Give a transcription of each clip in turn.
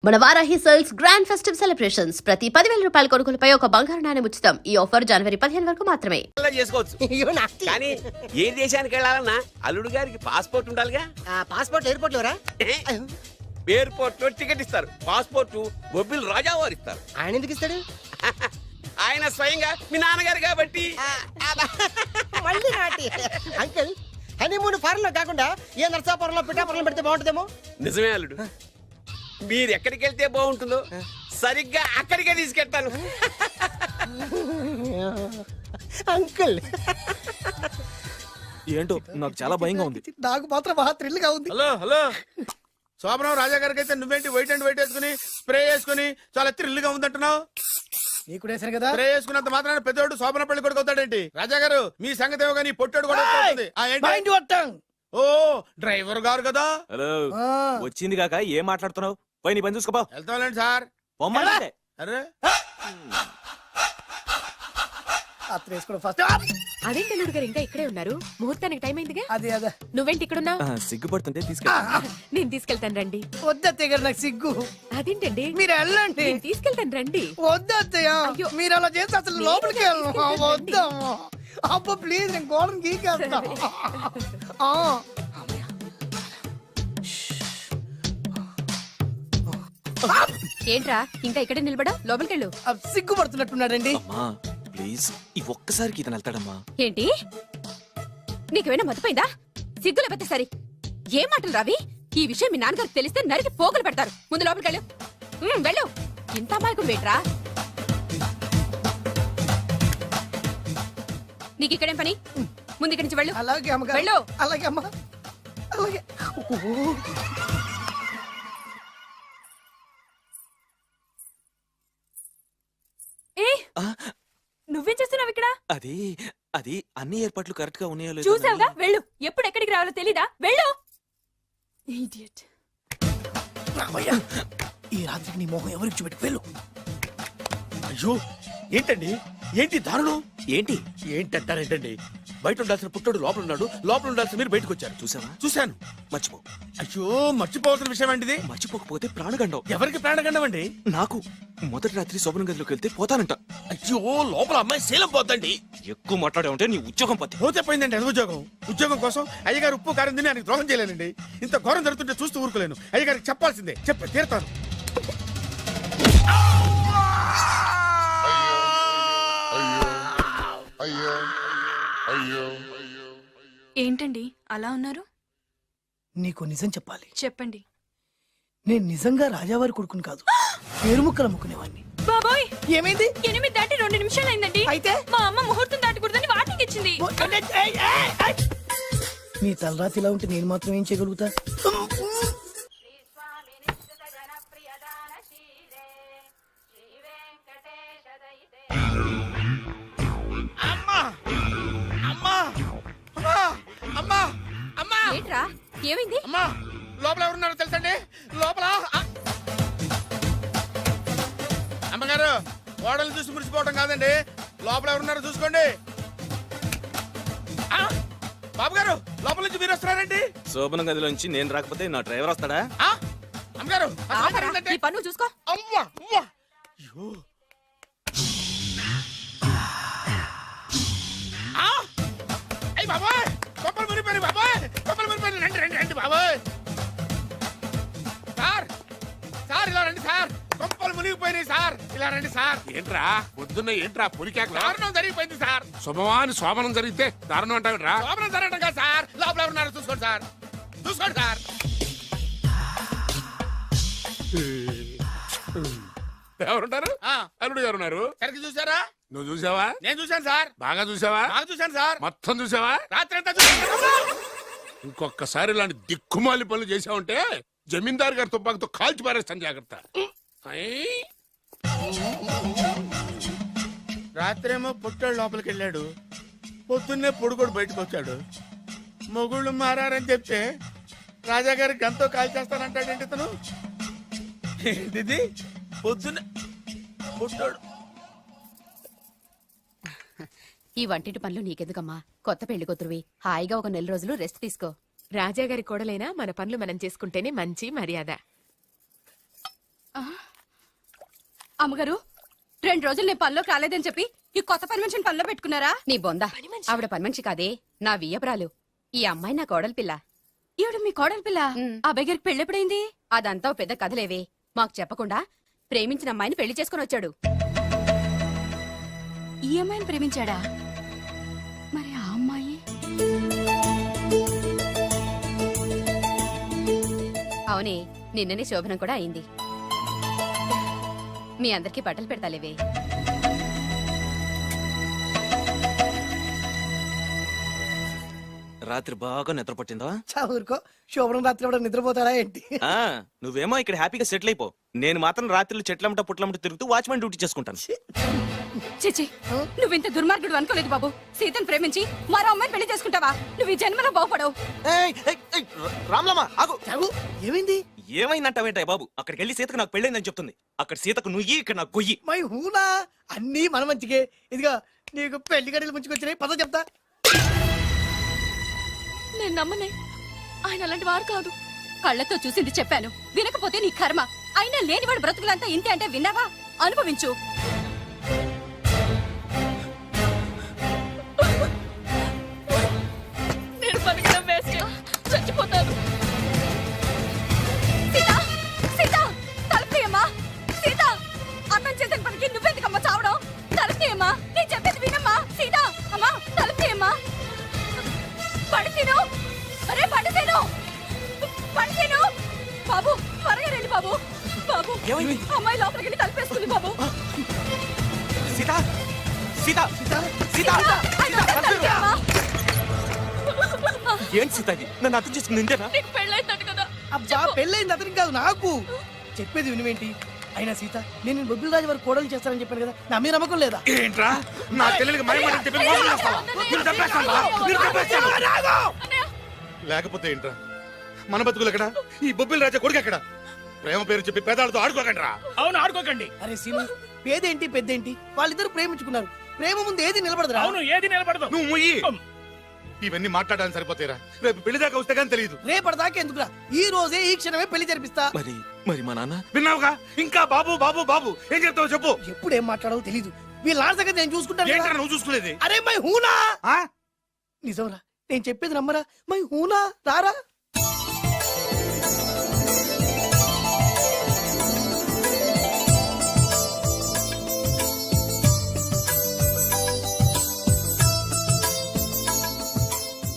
మన Varahi sales grand festive celebrations ప్రతి 10,000 రూపాయల కొనుగోలుపై ఒక బంగారు నాణెం ఉచితం. ఈ ఆఫర్ జనవరి 15 వరకు మాత్రమే. చేసుకోవచ్చు కానీ ఏ దేశానికి వెళ్ళాలన్నా అల్లుడు గారికి పాస్పోర్ట్ ఉండాలిగా. Passport airport LoRa? ఎయిర్పోర్ట్ లో టికెట్ ఇస్తారు, పాస్పోర్ట్ బొబ్బిల్ రాజా వారు ఇస్తారు. ఆయన ఎందుకు ఇస్తాడు? ఆయన స్వయంగా మీ నాన్నగారు కాబట్టి. మళ్ళీ అంకుల్ హనీమూన్ ఫారెన్ లో కాకుండా ఏ నర్సాపురంలో పిఠాపురంలో పెడితే బాగుంటుందేమో. నిజమే అల్లుడు, మీరు ఎక్కడికి వెళ్తే బాగుంటుందో సరిగ్గా అక్కడికే తీసుకెళ్తాను. అంకుల్ ఏంటో నాకు చాలా భయంగా ఉంది. నాకు మాత్రం బాగా థ్రిల్ గా ఉంది. హలో హలో, శోభనం రాజా గారికి అయితే నువ్వేంటి వైట్ అండ్ వైట్ వేసుకుని స్ప్రే వేసుకుని చాలా థ్రిల్ గా ఉందంటున్నావు? నీకు కూడా వేసాను కదా. స్ప్రే వేసుకున్నంత మాత్రాన పెద్దోడు శోభన పెళ్లి కొడుకు అవుతాడేంటి? రాజా గారు మీ సంగతి ఏమో కానీ పొట్టాడు కూడా అవుతుంది. ఓ డ్రైవర్ గారు కదా. హలో, వచ్చింది కాక ఏం మాట్లాడుతున్నావు? పోయి నీ పని చూసుకోపో. వెళ్తాంలేండి సార్. పొమ్మంటే అరే అదేంటి అల్లుడు గారు ఇంకా ఇక్కడే ఉన్నారు? ముహూర్తానికి టైం అయిందిగా. అదే అదే నువ్వేంటి ఇక్కడున్నా? సిగ్గుపడుతుంటే తీసుకెళ్ళి. నేను తీసుకెళ్తాను రండి. వద్దత్తయ్య గారు, నాకు సిగ్గు. అదేంటండి? మీరు వెళ్ళండి. నేను తీసుకెళ్తాను రండి. వద్దత్తయ్య, అయ్యో. మీరు అలా చేస్తే అసలు లోపలికి వెళ్ళను. వద్దమ్మా అబ్బా ప్లీజ్, నేను గోడను గీకేస్తా. ఏంట్రా ఇంకా ఇక్కడే నిలబడా? లోపలికెళ్ళు. సిగ్గుపడుతున్నట్టున్నాడండి. అమ్మా ప్లీజ్, ఈ ఒక్కసారికి ఇతను వెళ్తాడమ్మా. ఏంటి నీకేమైనా మతిపోయిందా? సిగ్గు లేకపోతే సరి. ఏం మాటలు రావి? ఈ విషయం మీ నాన్నగారికి తెలిస్తే నరికి పోగులు పెడతారు. ముందు లోపలికెళ్ళు. వెళ్ళు. ఇంత అమాయకుడు వేట్రా? నీకు ఇక్కడేం పని? ముందు ఇక్కడి నుంచి వెళ్ళు. అలాగే అమ్మగారు. వెళ్ళు. అలాగే అమ్మా, అలాగే. నువ్వేం చేస్తున్నావు ఇక్కడ? అది అది అన్ని ఏర్పాట్లు కరెక్ట్ గా ఉన్నాయో లేదో చూసావుగా, వెళ్ళు. ఎప్పుడు ఎక్కడికి రావాలో తెలీదా? వెళ్ళు. ఇడియట్. ఈ రాత్రికి నీ మొహం ఎవరికి చూపెట్టి వెళ్ళు. అయ్యో ఏంటండి, ఏంటి దారుణం? ఏంటి ఏంటంటారేంటండి? బయట ఉండాల్సిన పుట్టోడు లోపల ఉన్నాడు, లోపల ఉండాల్సిన మీరు బయటకు వచ్చారు. చూసావా? చూశాను. మర్చిపో. అయ్యో మర్చిపోవాల్సిన విషయం ఏంటిది? మర్చిపోకపోతే ప్రాణగండం. ఎవరికి ప్రాణగండం అండి? నాకు మొదటి రాత్రి శోభన గదిలోకి వెళ్తే పోతానంట. అయ్యో లోపల అమ్మాయి శీలం పోద్దండి. ఎక్కువ మాట్లాడే ఉంటే నీ ఉద్యోగం పోతే. పోతే పోయిందండి అది ఉద్యోగం. ఉద్యోగం కోసం అయ్యగారు ఉప్పు కారం తిని ఆయనకు ద్రోహం చేయలేనండి. ఇంత ఘోరం జరుగుతుంటే చూస్తూ ఊరుకోలేను. అయ్యగారికి చెప్పాల్సిందే, చెప్పి తీరుతాను. ఏంటండి అలా ఉన్నారు? నీకు నిజం చెప్పాలి. చెప్పండి. నేను నిజంగా రాజావారి కొడుకుని కాదు, పేరు ముక్కలు అమ్ముకునేవాడిని. బాబోయ్, ఏమైంది? 8 దాటి 2 నిమిషాలు అయిందండి. అయితే మా అమ్మ ముహూర్తం దాటకూడదని వార్నింగ్ ఇచ్చింది. నీ తలరాతి ఇలా ఉంటే నేను మాత్రం ఏం చేయగలుగుతా? ఏంట్రా ఏమైంది? అమ్మా లోపల ఎవరున్నారో తెలుసండి? లోపల అమ్మగారు, ఓడలు చూసి మురిసిపోవడం కాదండి, లోపల ఎవరున్నారో చూసుకోండి. బాబు గారు, లోపల నుంచి మీరు వస్తున్నారండి? శోభన గదిలోంచి నేను రాకపోతే నా డ్రైవర్ వస్తాడా? అమ్మగారు ఈ పన్ను చూసుకో. అమ్మా అమ్మా. అయ్యో అయ్యి బాబాయ్, కొప్పలు మునిపోయి బాబాయ్, కొప్పలు మునిపోయి. రండి రండి రండి బాబాయ్. సార్ సార్ ఇలా రండి సార్, కొప్పలు మునిగిపోయినాయి సార్, ఇలా రండి సార్. ఏంట్రా పొద్దున్న ఏంట్రా పులికాక? దారుణం జరిగిపోయింది సార్. శుభమాని శోభనం జరిగితే దారుణం అంటావేంట్రా? లోపల జరగడం కాదు సార్, లోపల ఎవరున్నారో చూసుకోండి సార్, చూసుకోండి సార్. ఎవరుంటారు? అల్లుడు గారు ఉన్నారు. సరిగ్గా చూసారా? నువ్వు చూసావా? నేను చూశాను సార్. బాగా చూసావా? బాగా చూశాను సార్. మొత్తం చూసావా? రాత్రి అంతా చూశాను. ఇంకొకసారి ఇలాంటి దిక్కుమాలి పనులు చేసావంటే జమీందారు గారి తుపాకుతో కాల్చి పారేస్తాను, జాగ్రత్త. రాత్రేమో పుట్టాడు లోపలికి వెళ్ళాడు, పొద్దున్నే పొడుగోడు బయటకు వచ్చాడు. మొగుళ్ళు మారని చెప్తే రాజాగారి గంతో కాల్ చేస్తానంటాడేంటి ఇతను? ఏంటిది పొద్దున్నే పుట్టాడు? ఈ వంటింటి పనులు నీకెందుకమ్మా? కొత్త పెళ్లి కూతురువి, హాయిగా ఒక 4 రోజులు రెస్ట్ తీసుకో. రాజాగారి కోడలైనా మన పనులు మనం చేసుకుంటేనే మంచి మర్యాద. అమ్మగారు 2 రోజులు నేను పనిలోకి రాలేదని చెప్పి ఈ కొత్త పని మనిషిని పనిలో పెట్టుకున్నారా? నీ బొంద, ఆవిడ పని మనిషి కాదే, నా వియ్యపురాలు. ఈ అమ్మాయి నా కోడలి పిల్ల. ఈవిడ మీ కోడలి పిల్ల? ఆ బెగరికి పెళ్ళెప్పుడైంది? అదంతా ఓ పెద్ద కథలేవే, మాకు చెప్పకుండా ప్రేమించిన అమ్మాయిని పెళ్లి చేసుకుని వచ్చాడు. ఈ అమ్మాయిని ప్రేమించాడా? మరి ఆ అమ్మాయి? అవునే, నిన్ననే శోభనం కూడా అయింది. మీ అందరికీ బట్టలు పెడతాలేవే. రాత్రి బాగా నిద్ర పట్టిందా? ఊరుకో, శోభనం రాత్రి కూడా నిద్రపోతాడా ఏంటి? ఆ, నువ్వేమో ఇక్కడ హ్యాపీగా సెటిల్ అయిపో. నేను మాత్రం రాత్రులు చెట్లమ్మట పుట్లమ్మట తిరుగుతూ వాచ్మెన్ డ్యూటీ చేసుకుంటాను. చిచి, నువ్వింత దుర్మార్గుడు అనుకోలేదు బాబు. సీతను ప్రేమించి మరో అమ్మాయిని పెళ్లి చేసుకుంటావా? నువ్వు ఈ జన్మలో బాగుపడవు. రామ్లమ్మ ఆగు. చావు, ఏమైంది? ఏమైందంటావేంటాయి బాబు? అక్కడికి వెళ్ళి సీతకు నాకు పెళ్ళైందని చెప్తుంది. అక్కడ సీతకు నుయ్యి, ఇక్కడ నాకు గొయ్యి. మై హూనా, అన్నీ మన మంచికే. ఇదిగా నీకు పెళ్లి గడియలు ముంచుకొచ్చినాయి, పద చెప్తా. నేను నమ్మనే, ఆయన అలాంటి వారు కాదు. కళ్ళతో చూసింది చెప్పాను, వినకపోతే నీ కర్మ. అయినా లేనివాడు బ్రతుకులంతా ఇంతే అంటే విన్నావా? అనుభవించు. నేను బతకడం వేస్ట్, చచ్చిపోతాను. సీత, సీత, తలుపు తీయమ్మా. సీత, అన్నం చేసిన పనికి నువ్వెందుకమ్మా చావడం? తలుపు తీయమ్మా, నేను చెప్పేది వినమ్మా. సీత, అమ్మా తలుపు తీయమ్మా. పడితేను, అరే పడితేను, పడితేను. బాబు త్వరగా రండి బాబు. బాబు, అమ్మాయి లోపలికి వెళ్ళి తలుపేస్తుంది బాబు. సీత, సీత, సీత, ఆయన తలుపు తీయమ్మా. ఏంటి సీత ఇది? నన్ను అర్థం చేసుకుంది ఇంతేనా? నీకు పెళ్ళైందట కదా? అబ్బా, పెళ్ళైంది అతనికి కాదు, నాకు. చెప్పేది వినువేంటి? అయినా సీత, నేను బొబ్బిల్ రాజు వారు కోడలు చేస్తానని చెప్పాను కదా, నా మీద నమ్మకం లేదా? ఏంట్రా నా చెల్లెలికి మైమాట చెప్పి మోసం చేస్తావా? నిన్ను చంపేస్తాను రా, నిన్ను చంపేస్తాను. లేకపోతే ఏంట్రా మన బతుకులు ఎక్కడ? ఈ బొబ్బిల్ రాజా కొడుకు ఎక్కడ? ప్రేమ పేరు చెప్పి పేదాలతో ఆడుకోకండి రా. అవును, ఆడుకోకండి. అరే సీను, పేదేంటి పెద్దేంటి, వాళ్ళిద్దరు ప్రేమించుకున్నారు. ప్రేమ ముందు ఏది నిలబడదురా. అవును, ఏది నిలబడదు. నువ్వు ముయ్యి. ఇవన్నీ మాట్లాడడానికి సరిపోతాయిరా, రేపు పెళ్లి దాకా వస్తే కానీ తెలియదు. రేపటిదాకా ఎందుకురా, ఈ రోజే ఈ క్షణమే పెళ్లి జరిపిస్తా. మరి మరి మా నాన్న? విన్నావుగా, ఇంకా బాబు బాబు బాబు ఏం చెప్తావు చెప్పు. ఎప్పుడు ఏం మాట్లాడవో తెలీదు. వీళ్ళ నాన్న సంగతి నేను చూసుకుంటాను ఏంట్రా కదా. నువ్వు చూసుకునేది? అరే మై హూనా, ఆ? నిజంరా, నేను చెప్పేది నమ్మరా. మై హూనా, రారా.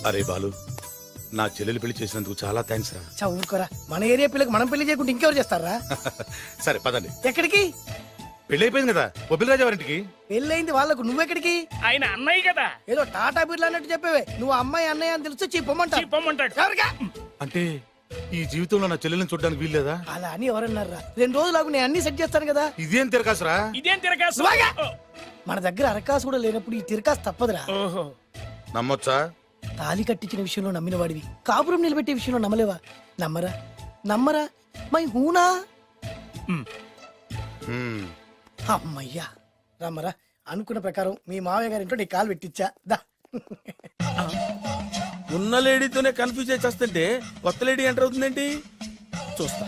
అరే బాలు, నా చెల్లెలు పెళ్లి చేసినందుకు చాలా థ్యాంక్స్ రా. చదువుకోరా, మన ఏరియా పిల్లకి మనం పెళ్లి చేయకుండా ఇంకెవరు చేస్తారా? సరే పదండి. ఎక్కడికి? పెళ్లి అయిపోయింది కదా బొబ్బిల్ రాజా వారింటికి. పెళ్ళైంది వాళ్ళకు, నువ్వెక్కడికి? ఆయన అన్నయ్య కదా, ఏదో టాటా బిర్లా అన్నట్టు చెప్పేవే. నువ్వు అమ్మాయి అన్నయ్య అని తెలిస్తే చెప్పమంటా. చెప్పమంటాడు. ఎవరికా? అంటే ఈ జీవితంలో నా చెల్లెల్ని చూడడానికి వీల్లేదా? అలా అని ఎవరన్నారా? 2 రోజులు నేను అన్ని సెట్ చేస్తాను కదా. ఇదేం తిరకాసురా? ఇదేం తిరగాసు? సువాగా! మన దగ్గర అరకాసు కూడా లేనప్పుడు ఈ తిరకాసు తప్పదురా. ఓహో, నమ్మొచ్చా? తాలి కట్టించిన విషయంలో నమ్మిన వాడివి, కాపురం నిలబెట్టే విషయంలో నమ్మలేవా? నమ్మరా, నమ్మరా. మై హూనా. హ్మ్. అమ్మయ్యా, రమ్మరా. అనుకున్న ప్రకారం మీ మావయ్య గారింట్లో నీ కాలు పెట్టించా. దా. ఉన్న లేడీతోనే కన్ఫ్యూజ్ అయి చేస్తుంటే కొత్త లేడీ ఎంటర్ అవుతుందేంటి? చూస్తా.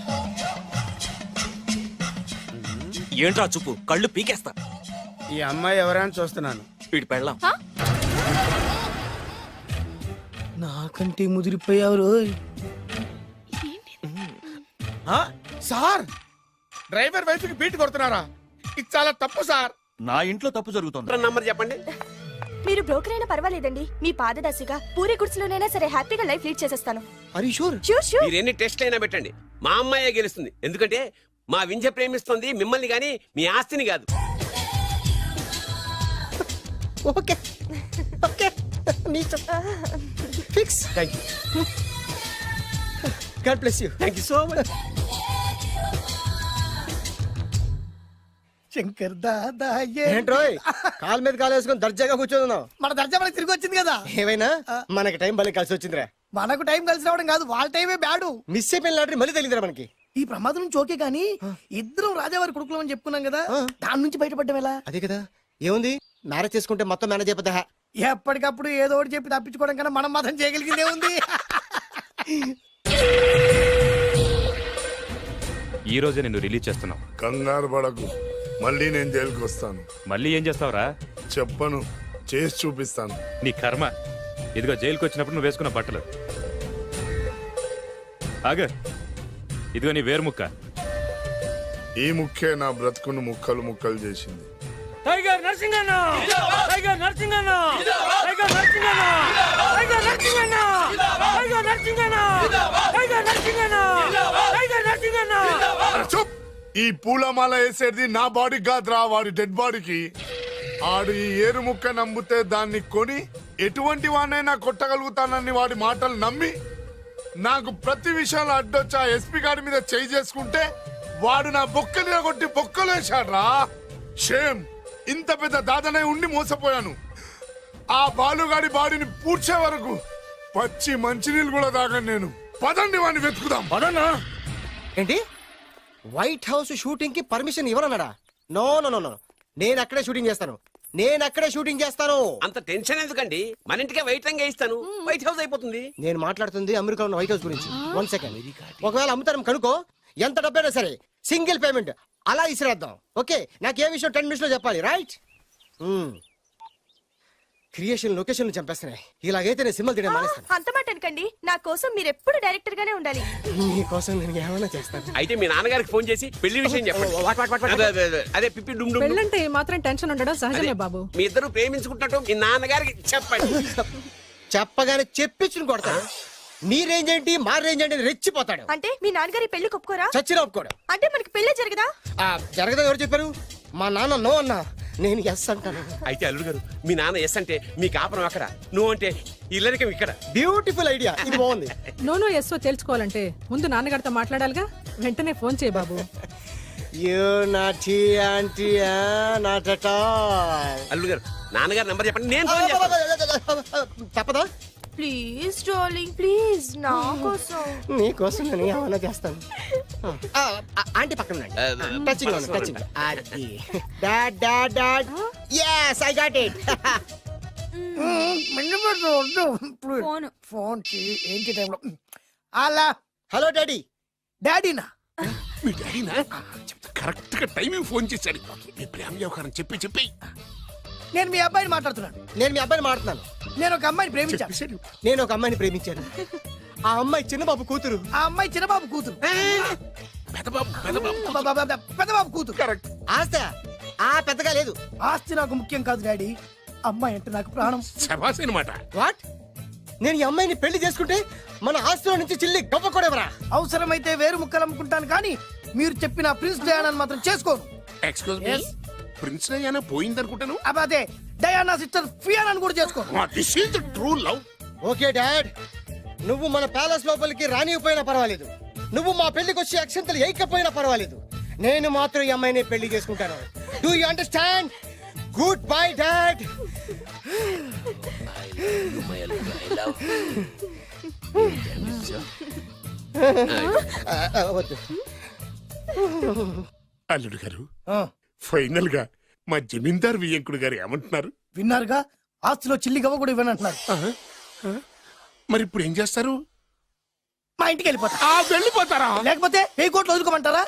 ఏంట్రా చూపు, కళ్ళు పీకేస్తా. ఈ అమ్మాయి ఎవరైనా చూస్తున్నాను. వీడి పెళ్ళాం. నాకంటే ముదిరిపోయావు రోయ్. సార్, డ్రైవర్ వైఫ్ కి బీట్ కొడుతున్నారా? ఇది చాలా తప్పు సార్. నా ఇంట్లో తప్పు జరుగుతుంది. నంబర్ చెప్పండి. మీరు బ్రోకర్ అయినా పర్వాలేదండి, మీ పాదదాసిగా పూరి గుడ్స్లోనైనా సరే హ్యాపీగా లైఫ్ లీడ్ చేసేస్తాను. Are you sure? Sure sure. మీరు ఎన్ని టెస్ట్లు అయినా పెట్టండి, మా అమ్మాయే గెలుస్తుంది. ఎందుకంటే మా వింజ ప్రేమిస్తుంది మిమ్మల్ని గాని మీ ఆస్తిని కాదు. ఓకే ఓకే, నీ ఇష్టం. Fix. Thank you. God bless you. Thank you so much. Shankar Dada ఏంట్రోయ్ కాలు మీద కాలు వేసుకొని దర్జాగా కూర్చోదున్నావు? మన దర్జా మనకి తిరిగి వచ్చింది కదా. ఏమైనా మనకి టైం భలే కలిసి వచ్చిందిరా. మనకు టైం కలిసి రావడం కాదు, వాళ్ళ టైమే బ్యాడు. మిస్ అయిపోయిన లాటరీ మళ్ళీ తెలియదురా మనకి. ఈ ప్రమాదం నుంచి ఓకే కానీ ఇద్దరం రాజావారి కొడుకులం అని చెప్పుకున్నాం కదా, దాని నుంచి బయటపడ్డం ఎలా? అదే కదా, ఏముంది మ్యారేజ్ చేసుకుంటే మొత్తం మేనేజ్ అయిపోతా. ఎప్పటికప్పుడు ఏదో ఒకటి చెప్పి తప్పించుకోవడం కన్నా మనం మాత్రం చేయగలిగిందే ఉంది. ఈ రోజే నిన్ను రిలీజ్ చేస్తున్నాం. కంగారు పడకు, మళ్ళీ నేను జైలుకి వస్తాను. మళ్ళీ ఏం చేస్తావురా? చెప్పను, చేసి చూపిస్తాను. నీ కర్మ. ఇదిగో జైలుకి వచ్చినప్పుడు నువ్వు వేసుకున్న బట్టలు. ఆగ, ఇదిగో నీ వేరు ముక్క. ఈ ముక్కే నా బ్రతుకును ముక్కలు ముక్కలు చేసింది. Tiger Narasinganna tiger Narasinganna tiger Narasinganna tiger Narasinganna tiger Narasinganna tiger Narasinganna tiger Narasinganna. అరే చూప్! ఈ పూలమాల వేసేది నా బాడీ కాదురా, వాడి డెడ్ బాడీకి. ఆడు ఈ ఏరు ముక్క నమ్మితే దాన్ని కొని ఎటువంటి వాడినైనా కొట్టగలుగుతానని వాడి మాటలు నమ్మి నాకు ప్రతి విషయంలో అడ్డొచ్చా ఎస్పీ గారి మీద చేయి చేసుకుంటే వాడు నా బొక్కని కొట్టి బొక్కలేశాడ్రా. షేమ్! ఇంత పెద్ద దాదనే ఉండి మోసపోయాను. ఆ బాలుగాడి బాడీని పూడ్చే వరకు పచ్చి మంచినీళ్ళు కూడా తాగను నేను. పదండి వాడిని వెతుకుదాం. ఏంటి వైట్ హౌస్ షూటింగ్ కి పర్మిషన్ ఇవ్వరన్నాడా? నో నో నో నో, నేను అక్కడే షూటింగ్ చేస్తాను. అంత టెన్షన్ ఎందుకండి? మన ఇంటికే వైట్ రంగు వేయిస్తాను, వైట్ హౌస్ అయిపోతుంది. నేను మాట్లాడుతుంది అమెరికా ఉన్న వైట్ హౌస్ గురించి. 1 సెకండ్. ఒకవేళ అమ్ముతాను కనుకో, ఎంత డబ్బైనా సరే సింగిల్ పేమెంట్ అలా ఇసిరేద్దాం. ఓకే, నాకు ఏ విషయం 10 మినిట్స్ లో చెప్పాలి, రైట్? Creation location చంపేస్తున్నాయి. ఇలాగైతే నేను సినిమా తీయడం మానేస్తాను. అంత మాట అనకండి, నా కోసం మీరు ఎప్పుడు డైరెక్టర్ గానే ఉండాలి. మీకోసం నేను ఏమైనా చేస్తాను. అయితే మీ నాన్నగారికి ఫోన్ చేసి పెళ్లి విషయం చెప్పండి. అదే పిప్పి డుమ్ డుమ్. పెళ్ళంటే మాత్రం టెన్షన్ ఉండడం సహజమే బాబు. మీ ఇద్దరు ప్రేమించుకుంటున్నట్టు మీ నాన్నగారికి చెప్పండి. చెప్పగానే చెప్పించుని కొడతాడు. మీ రేంజ్ ఏంటి, మా రేంజ్ ఏంటి అని రెచ్చిపోతాడు. అంటే మీ నాన్నగారి పెళ్లి ఒప్పుకోరా? చచ్చినా ఒప్పుకోడు. అంటే మనకి పెళ్లి జరగదా? జరగదా? ఎవరు చెప్పారు? మా నాన్న నో అన్నా, నేను ఎస్ అంటాను. అయితే అల్లుడు గారు, మీ నాన్న ఎస్ అంటే మీ కాపురం అక్కడ, నువ్వు అంటే ఇల్లరికం ఇక్కడ. బ్యూటిఫుల్ ఐడియా, ఇది బాగుంది. నోనో ఎస్ఓ తెలుసుకోవాలంటే ముందు నాన్నగారితో మాట్లాడాలిగా. వెంటనే ఫోన్ చేయి బాబు. You naughty aunty, not at all. అల్లుడు గారు, నాన్నగారు నంబర్ చెప్పండి, నేను ఫోన్ చేస్తాను. తప్పదా? ప్లీజ్ డార్లింగ్, ప్లీజ్ నా కోసం. నీకోసం నేను ఏమైనా చేస్తాను. ఆంటీ పక్కన touching touching. Dad dad dad, yes I got it. Phone phone ఏంటి టైంలో అలా. Hello daddy. డాడీనా? మీ డాడీనా? కరెక్ట్ గా టైమింగ్ ఫోన్ చేశాడు. మీ ప్రేమ వ్యవహారం చెప్పి చెప్పి. నేను మీ అబ్బాయిని మాట్లాడుతున్నాను. నేను మీ అబ్బాయిని మాట్లాడుతున్నాను. నేను ఒక అమ్మాయిని ప్రేమించాను. నేను ఒక అమ్మాయిని ప్రేమించాను. ఆ అమ్మాయి చిన్నబాబు కూతురు. ఆ అమ్మాయి చిన్నబాబు కూతురు. పెద్దబాబు కూతురు. కరెక్ట్. ఆస్తి ఆ పెద్దగా లేదు. ఆస్తి నాకు ముఖ్యం కాదు డాడీ, అమ్మాయి అంటే నాకు ప్రాణం. శబాస్ అనమాట. వాట్? నేను ఈ అమ్మాయిని పెళ్లి చేసుకుంటే మన ఆస్తిలో నుంచి చిల్లి గవ్వ కూడా ఎవరా? అవసరమైతే వేరు ముక్కలు అమ్ముకుంటాను, కానీ మీరు చెప్పిన ప్రిన్స్ డయానాని మాత్రం చేసుకోను. ఎక్స్క్యూజ్ మీ, ప్రిన్స్ డయానా పోయిందనుకుంటాను. అదే డయానా సిస్టర్ ఫియానాని కూడా చేసుకోను. This is the true love. Okay dad, నువ్వు మన ప్యాలెస్ లోపలికి రానిపోయినా పర్వాలేదు, నువ్వు మా పెళ్లికి వచ్చి అక్షంతలు వేయకపోయినా పర్వాలేదు, నేను మాత్రం ఈ అమ్మాయిని పెళ్లి చేసుకుంటాను. Do you understand? Good bye dad. వద్దు. అల్లుడు గారు, ఫైనల్ గా మా జమీందార్ వియ్యంకుడు గారు ఏమంటున్నారు? విన్నారుగా, ఆస్తిలో చిల్లి గవ్వ కూడా ఇవ్వనంటున్నారు. మరి ఇప్పుడు ఏం చేస్తారు? మా ఇంటికి వెళ్ళిపోతా. వెళ్ళిపోతారా? లేకపోతే 1000 కోట్లు వదులుకోమంటారా?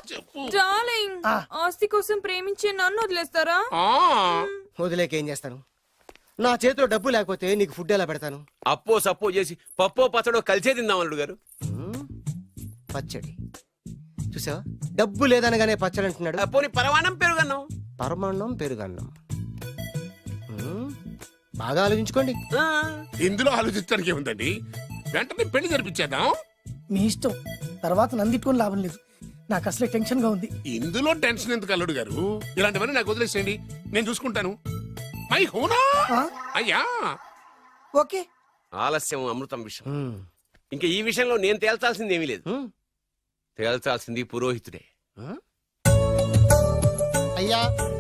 డార్లింగ్, ఆస్తి కోసం ప్రేమించే నన్ను వదిలేస్తారా? వదిలేకేం చేస్తాను? నా చేతిలో డబ్బు లేకపోతే నీకు ఫుడ్ ఎలా పెడతాను? అప్పో సప్పో చేసి పప్పో పచ్చడో కలిసే తిందాం అల్లుడు గారు. పచ్చడి చూసావా? డబ్బు లేదనగానే పచ్చడి అంటున్నాడు. పోనీ పరమాణం పెరుగన్నాం. పరమాన్నం పెరుగన్నం. బాగా ఆలోచించుకోండి. ఇందులో ఆలోచించడానికి ఏముందండి? వెంటనే పెళ్లి జరిపించేద్దాం. మీ ఇష్టం, తర్వాత నందిట్టుకుని లాభం లేదు. నాకు అసలే టెన్షన్ గా ఉంది. ఇందులో టెన్షన్ ఎందుకు అల్లుడు గారు? ఇలాంటివన్నీ నాకు వదిలేసేయండి, నేను చూసుకుంటాను. మై హోనా అయ్యా. ఓకే. ఆలస్యం అమృతం విషయం. ఇంకా ఈ విషయంలో నేను తేల్చాల్సింది ఏమీ లేదు. తేల్చాల్సింది పురోహితుడే. అయ్యా,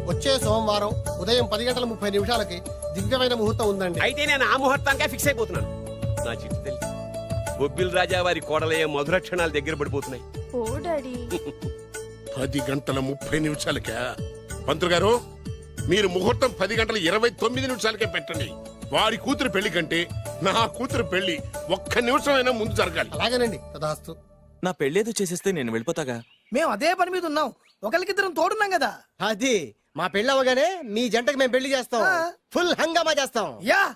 వచ్చే సోమవారం ఉదయం 10:30 దివ్యమైన ముహూర్తం ఉందండి. అయితే నేను ఆ ముహూర్తానికే ఫిక్స్ అయిపోతున్నాను. నా చిట్టి తల్లి బొబ్బిల్ రాజా వారి కోడలయ్యే మధుర క్షణాలు దగ్గర పడిపోతున్నాయి. ఓ డాడీ. 10:30 పంతులు గారు, మీరు ముహూర్తం 10:29 పెట్టండి. వారి కూతురు పెళ్లి కంటే నా కూతురు పెళ్లి 1 నిమిషమైనా ముందు జరగాలి. అలాగేనండి, తదాస్తు. నా పెళ్ళేదో చేసేస్తే నేను వెళ్ళిపోతాగా. మేము అదే పని మీద ఉన్నాం. ఒకరికిద్దరం తోడున్నాం కదా. అది మా పెళ్ళి అవగానే మీ జంటకి మేము పెళ్లి చేస్తాం. ఆ. ఫుల్ హంగామా చేస్తాం. యా